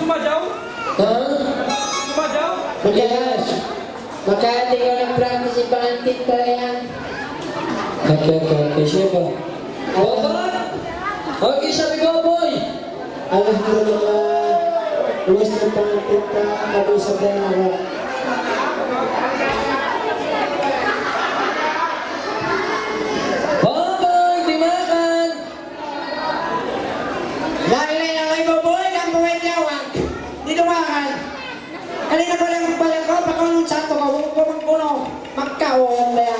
Sumadyaw? Ha? Sumadyaw? Magalas. Maka hindi ko nag-practice si Pangantin pa yan. Okay, siya ba? Okay, sabi ko, boy! Alam ko mga luwas ng Pangantin pa, kabusap na yung Boy, dimakan! Lalay lang kayo, boy, ang buwet yawag. Di dumakan. Kanina ko lang pala ko, pakulong sa ito, kawang kumang kuno. Magkaon ba yan?